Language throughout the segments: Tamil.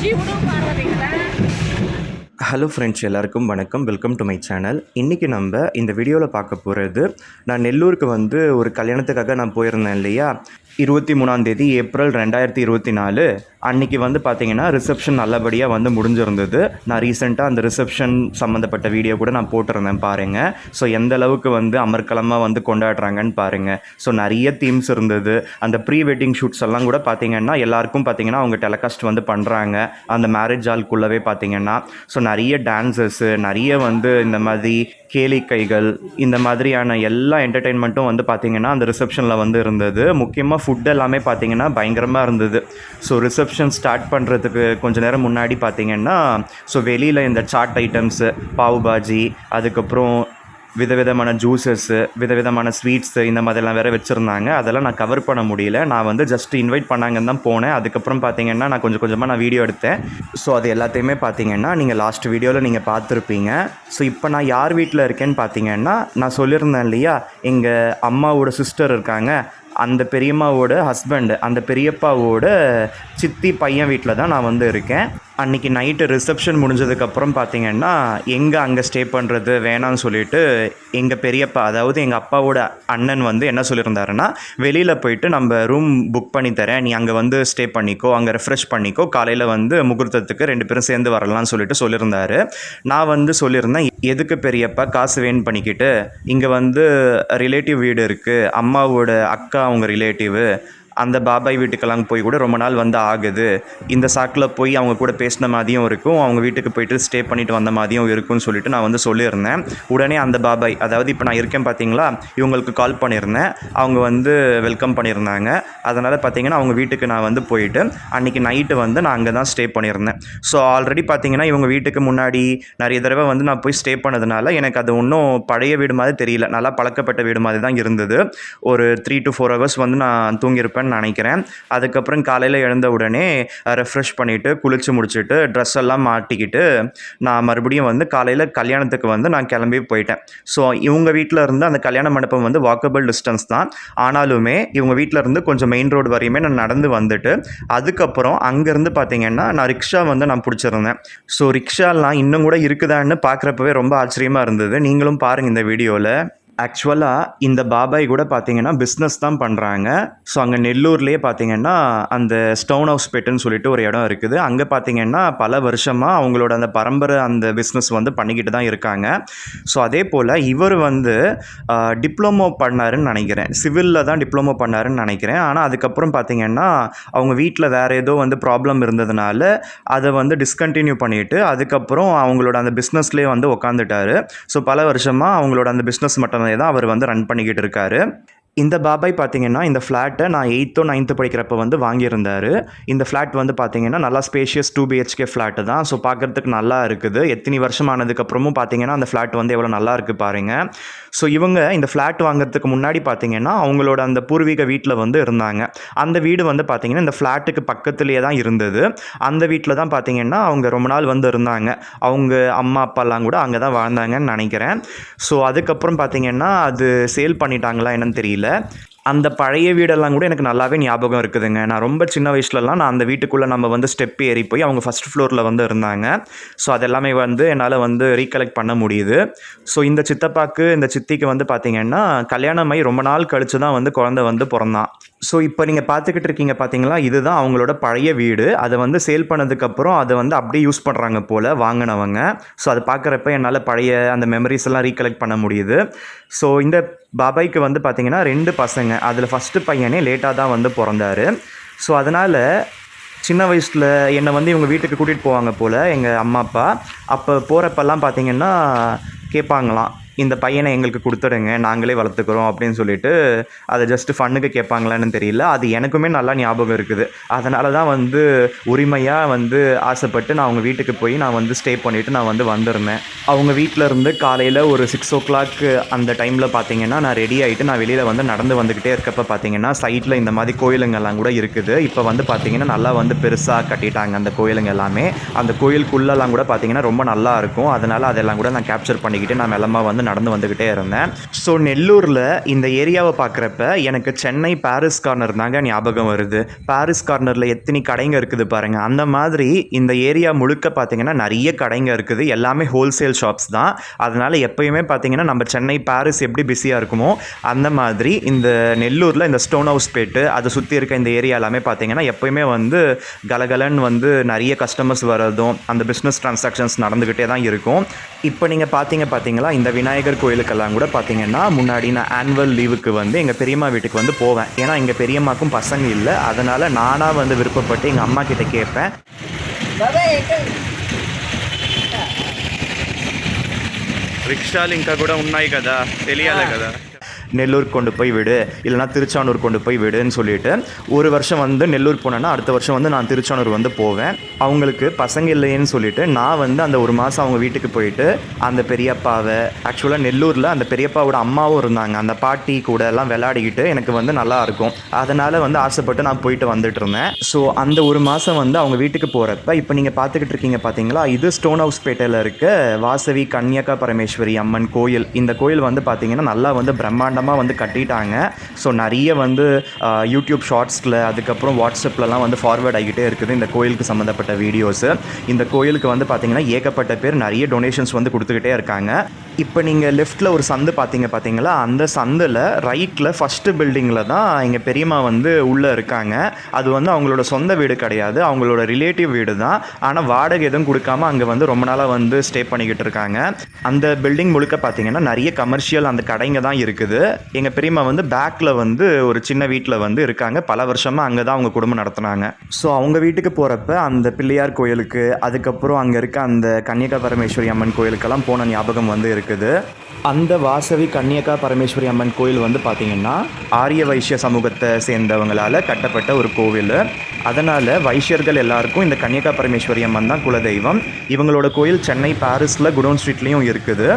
ஹலோ ஃப்ரெண்ட்ஸ், எல்லாருக்கும் வணக்கம். Welcome to my channel. இன்றைக்கி நம்ம இந்த வீடியோவில் பார்க்க போகிறது, நான் நெல்லூருக்கு வந்து ஒரு கல்யாணத்துக்காக நான் போயிருந்தேன் இல்லையா, 23 ஏப்ரல் 2024. அன்றைக்கி வந்து பார்த்திங்கன்னா ரிசப்ஷன் நல்லபடியாக வந்து முடிஞ்சிருந்தது. நான் ரீசெண்டாக அந்த ரிசப்ஷன் சம்மந்தப்பட்ட வீடியோ கூட நான் போட்டிருந்தேன் பாருங்கள். ஸோ எந்த அளவுக்கு வந்து அமர்க்கலமாக வந்து கொண்டாடுறாங்கன்னு பாருங்கள். ஸோ நிறைய தீம்ஸ் இருந்தது. அந்த ப்ரீ வெட்டிங் ஷூட்ஸ் எல்லாம் கூட பார்த்திங்கன்னா எல்லாருக்கும் பார்த்திங்கன்னா அவங்க டெலிகாஸ்ட் வந்து பண்ணுறாங்க அந்த மேரேஜ் ஹால்குள்ளவே பார்த்திங்கன்னா. ஸோ நிறைய டான்ஸஸ்ஸு, நிறைய வந்து இந்த மாதிரி கேளிக்கைகள், இந்த மாதிரியான எல்லா என்டர்டெயின்மெண்ட்டும் வந்து பார்த்திங்கன்னா அந்த ரிசப்ஷனில் வந்து இருந்தது. முக்கியமாக ஃபுட் எல்லாமே பார்த்திங்கன்னா பயங்கரமாக இருந்தது. ஸோ ரிசப்ஷன் ஸ்டார்ட் பண்ணுறதுக்கு கொஞ்சம் நேரம் முன்னாடி பார்த்திங்கன்னா வெளியில் இந்த சாட் ஐட்டம்ஸு, பாவ் பாஜி, அதுக்கப்புறம் விதவிதமான ஜூஸஸ்ஸு, விதவிதமான ஸ்வீட்ஸு, இந்த மாதிரிலாம் வேறு வச்சுருந்தாங்க. அதெல்லாம் நான் கவர் பண்ண முடியல. நான் வந்து ஜஸ்ட் இன்வைட் பண்ணாங்கன்னு தான் போனேன். அதுக்கப்புறம் பார்த்திங்கன்னா நான் கொஞ்சம் கொஞ்சமாக வீடியோ எடுத்தேன். ஸோ அது எல்லாத்தையுமே பார்த்திங்கன்னா நீங்கள் லாஸ்ட் வீடியோவில் நீங்கள் பார்த்துருப்பீங்க. ஸோ இப்போ நான் யார் வீட்டில் இருக்கேன்னு பார்த்திங்கன்னா, நான் சொல்லியிருந்தேன் இல்லையா, எங்கள் அம்மாவோட சிஸ்டர் இருக்காங்க, அந்த பெரியம்மாவோட ஹஸ்பண்டு, அந்த பெரியப்பாவோட சித்தி பையன் வீட்டில் தான் நான் வந்து இருக்கேன். அன்றைக்கி நைட்டு ரிசப்ஷன் முடிஞ்சதுக்கப்புறம் பார்த்திங்கன்னா எங்கே அங்கே ஸ்டே பண்ணுறது வேணான்னு சொல்லிவிட்டு எங்கள் பெரியப்பா, அதாவது எங்கள் அப்பாவோட அண்ணன் வந்து என்ன சொல்லியிருந்தாருன்னா, வெளியில் போயிட்டு நம்ம ரூம் புக் பண்ணி தரேன், நீ அங்கே வந்து ஸ்டே பண்ணிக்கோ, அங்கே ரெஃப்ரெஷ் பண்ணிக்கோ, காலையில் வந்து முகூர்த்தத்துக்கு 2 பேரும் சேர்ந்து வரலாம்னு சொல்லிட்டு சொல்லியிருந்தாரு. நான் வந்து சொல்லியிருந்தேன், எதுக்கு பெரியப்பா காசு வேன் பண்ணிக்கிட்டு, இங்கே வந்து ரிலேட்டிவ் வீடு இருக்குது, அம்மாவோட அக்கா அவங்க ரிலேட்டிவு, அந்த பாபாய் வீட்டுக்கெல்லாம் போய் கூட ரொம்ப நாள் வந்து ஆகுது, இந்த சாக்கில் போய் அவங்க கூட பேசின மாதிரியும் இருக்கும், அவங்க வீட்டுக்கு போயிட்டு ஸ்டே பண்ணிட்டு வந்த மாதிரியும் இருக்கும்னு சொல்லிட்டு நான் வந்து சொல்லியிருந்தேன். உடனே அந்த பாபாய், அதாவது இப்போ நான் இருக்கேன் பார்த்தீங்களா, இவங்களுக்கு கால் பண்ணியிருந்தேன். அவங்க வந்து வெல்கம் பண்ணியிருந்தாங்க. அதனால் பார்த்திங்கன்னா அவங்க வீட்டுக்கு நான் வந்து போயிட்டு அன்றைக்கி நைட்டு வந்து நான் அங்கே தான் ஸ்டே பண்ணியிருந்தேன். ஸோ ஆல்ரெடி பார்த்திங்கன்னா இவங்க வீட்டுக்கு முன்னாடி நிறைய தடவை வந்து நான் போய் ஸ்டே பண்ணதுனால எனக்கு அது ஒன்றும் பழைய வீடு மாதிரி தெரியல, நல்லா பழக்கப்பட்ட வீடு மாதிரி தான் இருந்தது. ஒரு 3 to 4 hours வந்து நான் தூங்கியிருப்பேன் நினைக்கிறேன். அதுக்கப்புறம் காலையில் எழுந்த உடனே ரெஃப்ரெஷ் பண்ணிவிட்டு குளிச்சு முடிச்சுட்டு ட்ரெஸ் எல்லாம் மாட்டிக்கிட்டு நான் மறுபடியும் வந்து காலையில் கல்யாணத்துக்கு வந்து நான் கிளம்பி போயிட்டேன். ஸோ இவங்க வீட்டில் இருந்து அந்த கல்யாண மண்டபம் வந்து வாக்கபிள் டிஸ்டன்ஸ் தான். ஆனாலுமே இவங்க வீட்டில் இருந்து கொஞ்சம் மெயின் ரோடு வரையுமே நான் நடந்து வந்துட்டு அதுக்கப்புறம் அங்கேருந்து பார்த்திங்கன்னா நான் ரிக்ஷா வந்து நான் பிடிச்சிருந்தேன். ஸோ ரிக்ஷாலாம் இன்னும் கூட இருக்குதான்னு பார்க்குறப்பவே ரொம்ப ஆச்சரியமாக இருந்தது. நீங்களும் பாருங்கள் இந்த வீடியோவில். ஆக்சுவலாக இந்த பாபாய் கூட பார்த்திங்கன்னா பிஸ்னஸ் தான் பண்ணுறாங்க. ஸோ அங்கே நெல்லூர்லேயே பார்த்திங்கன்னா அந்த ஸ்டோன் ஹவுஸ் பெட்டுன்னு சொல்லிட்டு ஒரு இடம் இருக்குது. அங்கே பார்த்திங்கன்னா பல வருஷமாக அவங்களோட அந்த பரம்பரை அந்த பிஸ்னஸ் வந்து பண்ணிக்கிட்டு தான் இருக்காங்க. ஸோ அதே போல் இவர் வந்து டிப்ளமோ பண்ணாருன்னு நினைக்கிறேன், சிவிலில் தான் டிப்ளமோ பண்ணாருன்னு நினைக்கிறேன். ஆனால் அதுக்கப்புறம் பார்த்திங்கன்னா அவங்க வீட்டில் வேறு ஏதோ வந்து ப்ராப்ளம் இருந்ததுனால அதை வந்து டிஸ்கண்டினியூ பண்ணிவிட்டு அதுக்கப்புறம் அவங்களோட அந்த பிஸ்னஸ்லேயே வந்து உக்காந்துட்டார். ஸோ பல வருஷமாக அவங்களோட அந்த பிஸ்னஸ் மட்டும் தான் அவர் வந்து ரன் பண்ணிக்கிட்டு இருக்காரு. இந்த பாபாய் பார்த்திங்கன்னா இந்த ஃப்ளாட்டை நான் 8th or 9th படிக்கிறப்ப வந்து வாங்கியிருந்தார். இந்த ஃப்ளாட் வந்து பார்த்திங்கன்னா நல்லா ஸ்பேஷியஸ் 2 BHK ஃப்ளாட்டு தான். ஸோ பார்க்குறதுக்கு நல்லா இருக்குது. எத்தனை வருஷம் ஆனதுக்கப்புறமும் பார்த்திங்கன்னா அந்த ஃப்ளாட் வந்து எவ்வளோ நல்லா இருக்குது பாருங்கள். ஸோ இவங்க இந்த ஃப்ளாட் வாங்குறதுக்கு முன்னாடி பார்த்திங்கன்னா அவங்களோட அந்த பூர்வீக வீட்டில் வந்து இருந்தாங்க. அந்த வீடு வந்து பார்த்திங்கன்னா இந்த ஃப்ளாட்டுக்கு பக்கத்துலேயே தான் இருந்தது. அந்த வீட்டில் தான் பார்த்திங்கன்னா அவங்க ரொம்ப நாள் வந்து இருந்தாங்க. அவங்க அம்மா அப்பாலாம் கூட அங்கே தான் வாழ்ந்தாங்கன்னு நினைக்கிறேன். ஸோ அதுக்கப்புறம் பார்த்திங்கன்னா அது சேல் பண்ணிட்டாங்களா என்னன்னு தெரியல. அந்த பழைய வீடெல்லாம் கூட எனக்கு நல்லாவே ஞாபகம் இருக்குதுங்க. நான் ரொம்ப சின்ன வயசுலலாம் நான் அந்த வீட்டுக்குள்ளே நம்ம வந்து ஸ்டெப் ஏறி போய் அவங்க ஃபஸ்ட் ஃப்ளோரில் வந்து இருந்தாங்க. ஸோ அதெல்லாமே வந்து என்னால் வந்து ரீகலெக்ட் பண்ண முடியுது. ஸோ இந்த சித்தப்பாக்கு இந்த சித்திக்கு வந்து பார்த்திங்கன்னா கல்யாணமாகி ரொம்ப நாள் கழித்து தான் வந்து குழந்தை வந்து பிறந்தான். ஸோ இப்போ நீங்கள் பார்த்துக்கிட்டு இருக்கீங்க பார்த்தீங்களா, இதுதான் அவங்களோட பழைய வீடு. அதை வந்து சேல் பண்ணதுக்கப்புறம் அதை வந்து அப்படியே யூஸ் பண்ணுறாங்க போல் வாங்கினவங்க. ஸோ அதை பார்க்குறப்ப என்னால் பழைய அந்த மெமரிஸ் எல்லாம் ரீகலெக்ட் பண்ண முடியுது. ஸோ இந்த பாபாய்க்கு வந்து பார்த்திங்கன்னா 2 பசங்க. அதில் ஃபஸ்ட்டு பையனே லேட்டாக தான் வந்து பிறந்தார். ஸோ அதனால் சின்ன வயசில் என்னை வந்து இவங்க வீட்டுக்கு கூட்டிகிட்டு போவாங்க போல் எங்கள் அம்மா அப்பா. அப்போ போகிறப்பெல்லாம் பார்த்திங்கன்னா கேட்பாங்களாம், இந்த பையனை எங்களுக்கு கொடுத்துடுங்க, நாங்களே வளர்த்துக்கிறோம் அப்படின்னு சொல்லிட்டு. அதை ஜஸ்ட்டு ஃபன்னுக்கு கேட்பாங்களான்னு தெரியல. அது எனக்குமே நல்லா ஞாபகம் இருக்குது. அதனால தான் வந்து உரிமையாக வந்து ஆசைப்பட்டு நான் அவங்க வீட்டுக்கு போய் நான் வந்து ஸ்டே பண்ணிவிட்டு நான் வந்து வந்திருந்தேன். அவங்க வீட்டில் இருந்து காலையில் ஒரு 6 o'clock அந்த டைமில் பார்த்திங்கன்னா நான் ரெடி ஆகிட்டு நான் வெளியில் வந்து நடந்து வந்துக்கிட்டே இருக்கப்போ பார்த்திங்கன்னா சைட்டில் இந்த மாதிரி கோயிலுங்கெல்லாம் கூட இருக்குது. இப்போ வந்து பார்த்திங்கன்னா நல்லா வந்து பெருசாக கட்டிட்டாங்க அந்த கோயிலுங்க எல்லாமே. அந்த கோயிலுக்குள்ளெல்லாம் கூட பார்த்திங்கன்னா ரொம்ப நல்லா இருக்கும். அதனால் அதெல்லாம் கூட நான் கேப்சர் பண்ணிக்கிட்டு நான் மெல்லமாக வந்து வந்து நடந்து வந்துக்கிட்டே இருந்தேன். ஸோ நெல்லூரில் இந்த ஏரியாவை பார்க்குறப்ப எனக்கு சென்னை பாரிஸ் கார்னர் தாங்க ஞாபகம் வருது. பாரிஸ் கார்னரில் எத்தனை கடைங்க இருக்குது பாருங்கள். அந்த மாதிரி இந்த ஏரியா முழுக்க பார்த்திங்கன்னா நிறைய கடைங்க இருக்குது. எல்லாமே ஹோல்சேல் ஷாப்ஸ் தான். அதனால் எப்போயுமே பார்த்திங்கன்னா நம்ம சென்னை பாரிஸ் எப்படி பிஸியாக இருக்குமோ அந்த மாதிரி இந்த நெல்லூரில் இந்த ஸ்டோன் ஹவுஸ் பேட்டு அதை சுற்றி இருக்க இந்த ஏரியா எல்லாமே பார்த்திங்கன்னா எப்போயுமே வந்து கலகலன்னு வந்து நிறைய கஸ்டமர்ஸ் வரதும் அந்த பிஸ்னஸ் ட்ரான்சாக்ஷன்ஸ் நடந்துக்கிட்டே தான் இருக்கும். இப்போ நீங்கள் பார்த்தீங்களா இந்த விநாயகர் கோயிலுக்கெல்லாம் கூட பார்த்தீங்கன்னா முன்னாடி நான் ஆனுவல் லீவுக்கு வந்து எங்கள் பெரியம்மா வீட்டுக்கு வந்து போவேன். ஏன்னா எங்கள் பெரியம்மாக்கும் பசங்க இல்லை. அதனால் நானாக வந்து விருப்பப்பட்டு எங்கள் அம்மா கிட்ட கேட்பேன். రిక్షాలు ఇంకా కూడా ఉన్నాయి కదా, తెలియాలి కదా. நெல்லூர் கொண்டு போய் விடு, இல்லைனா திருச்சானூர் கொண்டு போய் விடுன்னு சொல்லிவிட்டு ஒரு வருஷம் வந்து நெல்லூர் போனேன்னா அடுத்த வருஷம் வந்து நான் திருச்சானூர் வந்து போவேன். அவங்களுக்கு பசங்க இல்லைன்னு சொல்லிவிட்டு நான் வந்து அந்த ஒரு மாதம் அவங்க வீட்டுக்கு போயிட்டு அந்த பெரியப்பாவை, ஆக்சுவலாக நெல்லூரில் அந்த பெரியப்பாவோட அம்மாவும் இருந்தாங்க, அந்த பாட்டி கூட எல்லாம் விளையாடிக்கிட்டு எனக்கு வந்து நல்லாயிருக்கும். அதனால் வந்து ஆசைப்பட்டு நான் போயிட்டு வந்துட்டு இருந்தேன். ஸோ அந்த ஒரு மாதம் வந்து அவங்க வீட்டுக்கு போகிறப்ப இப்போ நீங்கள் பார்த்துக்கிட்டு இருக்கீங்க பார்த்தீங்களா, இது ஸ்டோன் ஹவுஸ் பேட்டையில் இருக்க வாசவி கன்னியகா பரமேஸ்வரி அம்மன் கோயில். இந்த கோயில் வந்து பார்த்திங்கன்னா நல்லா வந்து பிரம்மாண்டம் வந்து கட்டிட்டாங்க. ஸோ நிறைய வந்து யூடியூப் ஷார்ட்ஸில் அதுக்கப்புறம் வாட்ஸ்அப்லலாம் வந்து ஃபார்வேர்ட் ஆகிக்கிட்டே இருக்குது இந்த கோயிலுக்கு சம்மந்தப்பட்ட வீடியோஸு. இந்த கோயிலுக்கு வந்து பார்த்திங்கன்னா ஏகப்பட்ட பேர் நிறைய டொனேஷன்ஸ் வந்து கொடுத்துக்கிட்டே இருக்காங்க. இப்போ நீங்கள் லெஃப்ட்டில் ஒரு சந்து பார்த்தீங்களா, அந்த சந்தில் ரைட்டில் ஃபஸ்ட்டு பில்டிங்கில் தான் எங்கள் பெரியம்மா வந்து உள்ளே இருக்காங்க. அது வந்து அவங்களோட சொந்த வீடு கிடையாது, அவங்களோட ரிலேட்டிவ் வீடு தான். ஆனால் வாடகை எதுவும் கொடுக்காம அங்கே வந்து ரொம்ப நாளாக வந்து ஸ்டே பண்ணிக்கிட்டு இருக்காங்க. அந்த பில்டிங் முழுக்க பார்த்திங்கன்னா நிறைய கமர்ஷியல் அந்த கடைங்க தான் இருக்குது. எங்கள் பெரியம்மா வந்து பேக்கில் வந்து ஒரு சின்ன வீட்டில் வந்து இருக்காங்க. பல வருஷமாக அங்கே தான் அவங்க குடும்பம் நடத்துனாங்க. ஸோ அவங்க வீட்டுக்கு போகிறப்ப அந்த பிள்ளையார் கோயிலுக்கு, அதுக்கப்புறம் அங்கே இருக்க அந்த கன்னியகா பரமேஸ்வரி அம்மன் கோயிலுக்கெல்லாம் போன ஞாபகம் வந்து இருக்குது. அந்த வாசவி கன்னியகா பரமேஸ்வரி அம்மன் கோயில் வந்து பார்த்திங்கன்னா ஆரிய வைஷ்ய சமூகத்தை சேர்ந்தவங்களால் கட்டப்பட்ட ஒரு கோவில். அதனால் வைஷ்யர்கள் எல்லாருக்கும் இந்த கன்னியகா பரமேஸ்வரி அம்மன் தான் குலதெய்வம். இவங்களோட கோயில் சென்னை பாரிஸில் குடோன் ஸ்ட்ரீட்லேயும் இருக்குது.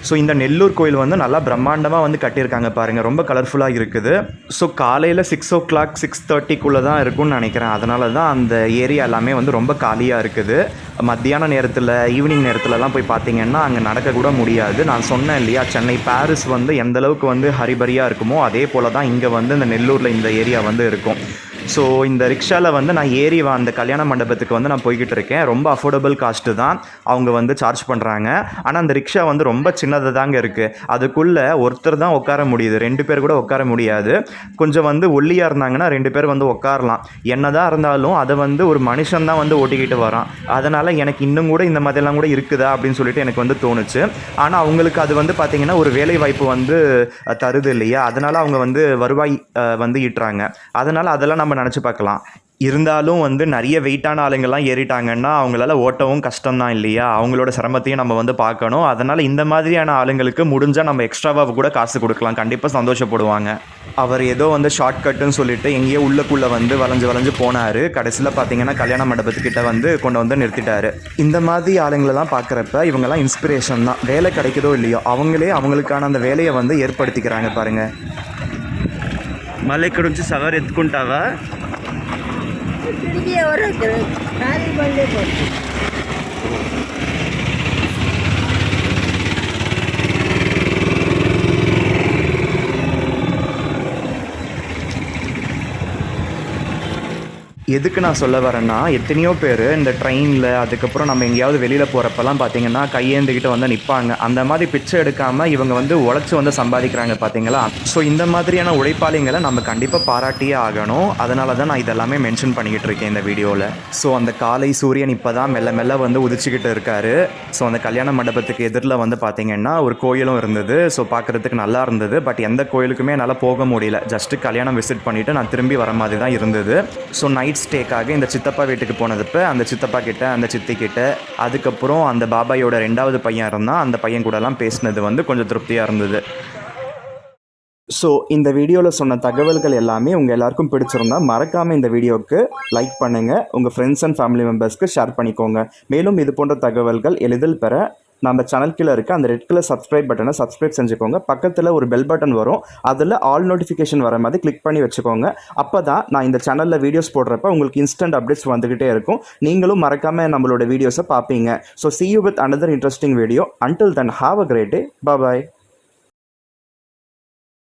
ஸோ இந்த நெல்லூர் கோயில் வந்து நல்லா பிரம்மாண்டமாக வந்து கட்டியிருக்காங்க பாருங்கள், ரொம்ப கலர்ஃபுல்லாக இருக்குது. ஸோ காலையில் 6 o'clock 6:30 தான் இருக்கும்னு நினைக்கிறேன். அதனால தான் அந்த ஏரியா எல்லாமே வந்து ரொம்ப காலியாக இருக்குது. மத்தியான நேரத்தில் ஈவினிங் நேரத்துலலாம் போய் பார்த்திங்கன்னா அங்கே நடக்கக்கூட முடியாது. நான் சொன்னேன் இல்லையா, சென்னை பாரிஸ் வந்து எந்தளவுக்கு வந்து ஹரிபரியாக இருக்குமோ அதே போல் தான் இங்கே வந்து இந்த நெல்லூரில் இந்த ஏரியா வந்து இருக்கும். ஸோ இந்த ரிக்ஷாவில் வந்து நான் ஏறி அந்த கல்யாண மண்டபத்துக்கு வந்து நான் போய்கிட்டு இருக்கேன். ரொம்ப அஃபோர்டபுள் காஸ்ட்டு தான் அவங்க வந்து சார்ஜ் பண்ணுறாங்க. ஆனால் அந்த ரிக்ஷா வந்து ரொம்ப சின்னதாக தாங்க இருக்குது. அதுக்குள்ளே ஒருத்தர் தான் உட்கார முடியுது, 2 பேர் கூட உட்கார முடியாது. கொஞ்சம் வந்து ஒல்லியாக இருந்தாங்கன்னா 2 பேர் வந்து உட்காரலாம். என்னதான் இருந்தாலும் அதை வந்து ஒரு மனுஷன் தான் வந்து ஓட்டிக்கிட்டு வரான். அதனால் எனக்கு இன்னும் கூட இந்த மாதிரிலாம் கூட இருக்குதா அப்படின்னு சொல்லிட்டு எனக்கு வந்து தோணுச்சு. ஆனால் அவங்களுக்கு அது வந்து பார்த்திங்கன்னா ஒரு வேலை வாய்ப்பு வந்து தருது இல்லையா, அதனால் அவங்க வந்து வருவாய் வந்து ஈட்டுறாங்க. அதனால் அதெல்லாம் நம்ம நினச்சி பார்க்கலாம். இருந்தாலும் வந்து நிறைய வெயிட்டான ஆளுங்கள்லாம் ஏறிட்டாங்கன்னா அவங்களால ஓட்டவும் கஷ்டம்தான் இல்லையா, அவங்களோட சிரமத்தையும் நம்ம வந்து பார்க்கணும். அதனால் இந்த மாதிரியான ஆளுங்களுக்கு முடிஞ்சால் நம்ம எக்ஸ்ட்ராவாக கூட காசு கொடுக்கலாம், கண்டிப்பாக சந்தோஷப்படுவாங்க. அவர் ஏதோ வந்து ஷார்ட்கட்டுன்னு சொல்லிட்டு எங்கேயோ உள்ளுக்குள்ளே வந்து வளைஞ்சு போனார். கடைசியில் பார்த்தீங்கன்னா கல்யாண மண்டபத்துக்கிட்ட வந்து கொண்டு வந்து நிறுத்திட்டார். இந்த மாதிரி ஆளுங்களெல்லாம் பார்க்குறப்ப இவங்கெல்லாம் இன்ஸ்பிரேஷன் தான். வேலை கிடைக்குதோ இல்லையோ அவங்களே அவங்களுக்கான அந்த வேலையை வந்து ஏற்படுத்திக்கிறாங்க பாருங்கள். మళ్ళీ ఇక్కడ నుంచి సవారి ఎత్తుకుంటావా? எதுக்கு நான் சொல்ல வரேன்னா, எத்தனையோ பேர் இந்த ட்ரெயினில் அதுக்கப்புறம் நம்ம எங்கேயாவது வெளியில் போகிறப்பெல்லாம் பார்த்தீங்கன்னா கையேந்துக்கிட்டு வந்து நிற்பாங்க. அந்த மாதிரி பிச்சை எடுக்காமல் இவங்க வந்து உழைச்சி வந்து சம்பாதிக்கிறாங்க பார்த்தீங்களா. ஸோ இந்த மாதிரியான உழைப்பாளிங்களை நம்ம கண்டிப்பாக பாராட்டியே ஆகணும். அதனால தான் நான் இதெல்லாமே மென்ஷன் பண்ணிக்கிட்டு இருக்கேன் இந்த வீடியோவில். ஸோ அந்த காலை சூரியன் இப்போ தான் மெல்ல மெல்ல வந்து உதிச்சுக்கிட்டு இருக்காரு. ஸோ அந்த கல்யாண மண்டபத்துக்கு எதிரில் வந்து பார்த்திங்கன்னா ஒரு கோயிலும் இருந்தது. ஸோ பார்க்குறதுக்கு நல்லா இருந்தது. பட் எந்த கோயிலுக்குமே என்னால் போக முடியல. ஜஸ்ட்டு கல்யாணம் விசிட் பண்ணிவிட்டு நான் திரும்பி வர மாதிரி தான் இருந்தது. ஸோ நைட் ஸ்டேக்காக இந்த சித்தப்பா வீட்டுக்கு போனதுப்போ அந்த சித்தப்பா கிட்ட அந்த சித்தி கிட்ட அதுக்கப்புறம் அந்த பாபாயோட 2வது பையன் இருந்தான், அந்த பையன் கூடலாம் பேசினது வந்து கொஞ்சம் திருப்தியாக இருந்தது. ஸோ இந்த வீடியோவில் சொன்ன தகவல்கள் எல்லாமே உங்கள் எல்லாருக்கும் பிடிச்சிருந்தா மறக்காமல் இந்த வீடியோவுக்கு லைக் பண்ணுங்கள், உங்கள் ஃப்ரெண்ட்ஸ் அண்ட் ஃபேமிலி மெம்பர்ஸ்க்கு ஷேர் பண்ணிக்கோங்க. மேலும் இது போன்ற தகவல்கள் எளிதில் பெற நம்ம சேனல் கீழே இருக்க அந்த ரெட் கலர் சப்ஸ்கிரைப் பட்டனை சப்ஸ்கிரைப் செஞ்சுக்கோங்க. பக்கத்தில் ஒரு பெல் பட்டன் வரும், அதில் ஆல் நோட்டிஃபிகேஷன் வர மாதிரி கிளிக் பண்ணி வச்சுக்கோங்க. அப்போ தான் நான் இந்த சேனலில் வீடியோஸ் போடுறப்ப உங்களுக்கு இன்ஸ்டன்ட் அப்டேட்ஸ் வந்துக்கிட்டே இருக்கும். நீங்களும் மறக்காமல் நம்மளோட வீடியோஸை பார்ப்பீங்க. So see you with another interesting video. Until then, have a great day. Bye bye.